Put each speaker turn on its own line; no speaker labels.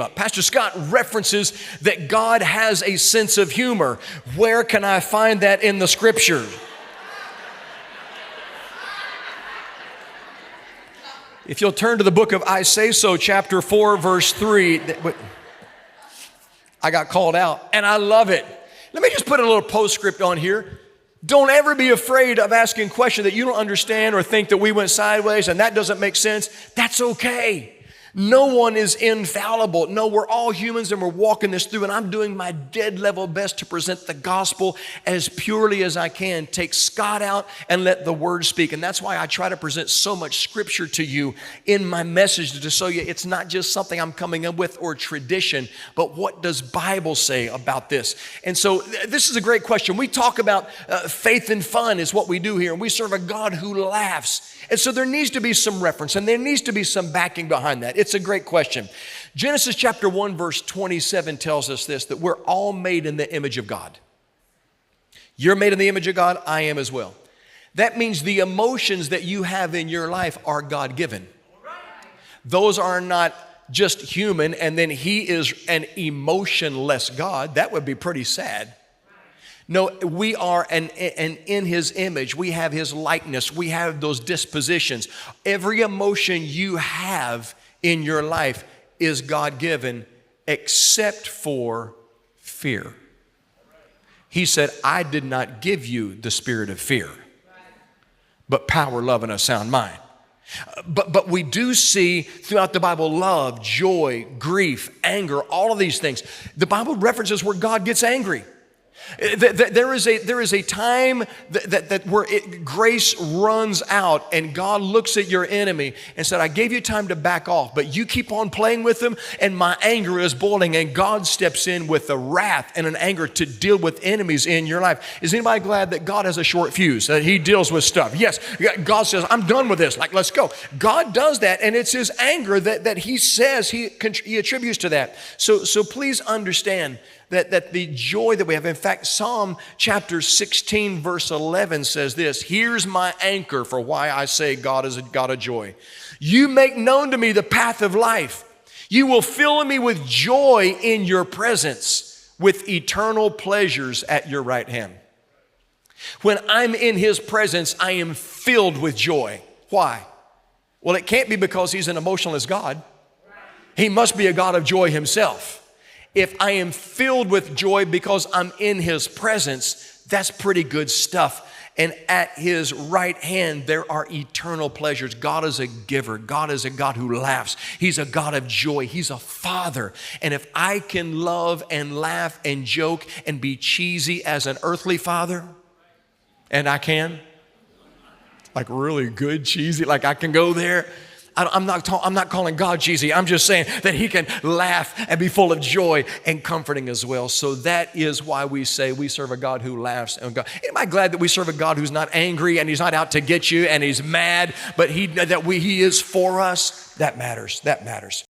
up. Pastor Scott references that God has a sense of humor. Where can I find that in the scripture? If you'll turn to the book of I Say So, chapter 4, verse 3. I got called out, and I love it. Let me just put a little postscript on here. Don't ever be afraid of asking questions that you don't understand or think that we went sideways and that doesn't make sense. That's okay. No one is infallible. No, we're all humans and we're walking this through, and I'm doing my dead level best to present the gospel as purely as I can. Take Scott out and let the word speak. And that's why I try to present so much scripture to you in my message, to show you it's not just something I'm coming up with or tradition, but what does Bible say about this? And so this is a great question. We talk about faith and fun is what we do here, and we serve a God who laughs. And so there needs to be some reference and there needs to be some backing behind that. It's a great question. Genesis chapter 1 verse 27 tells us this, that we're all made in the image of God. You're made in the image of God, I am as well. That means the emotions that you have in your life are God-given. Those are not just human, and then He is an emotionless God. That would be pretty sad. No, we are and in His image. We have His likeness. We have those dispositions. Every emotion you have in your life is God-given except for fear. He said, I did not give you the spirit of fear, but power, love, and a sound mind. But we do see throughout the Bible love, joy, grief, anger, all of these things. The Bible references where God gets angry. There is a time that where grace runs out and God looks at your enemy and said, I gave you time to back off, but you keep on playing with them and my anger is boiling, and God steps in with a wrath and an anger to deal with enemies in your life. Is anybody glad that God has a short fuse, that He deals with stuff? Yes, God says, I'm done with this, like let's go. God does that, and it's His anger that He says He attributes to that. So please understand that the joy that we have. In fact, Psalm chapter 16 verse 11 says this, here's my anchor for why I say God is a God of joy. You make known to me the path of life. You will fill me with joy in your presence, with eternal pleasures at your right hand. When I'm in His presence, I am filled with joy. Why? Well, it can't be because He's an emotionless God. He must be a God of joy Himself. If I am filled with joy because I'm in His presence, that's pretty good stuff. And at His right hand, there are eternal pleasures. God is a giver. God is a God who laughs. He's a God of joy. He's a Father. And if I can love and laugh and joke and be cheesy as an earthly father, and I can, like really good cheesy, like I can go there. I'm not calling God cheesy. I'm just saying that He can laugh and be full of joy and comforting as well. So that is why we say we serve a God who laughs. And God. Am I glad that we serve a God who's not angry and He's not out to get you and He's mad, but He is for us? That matters. That matters.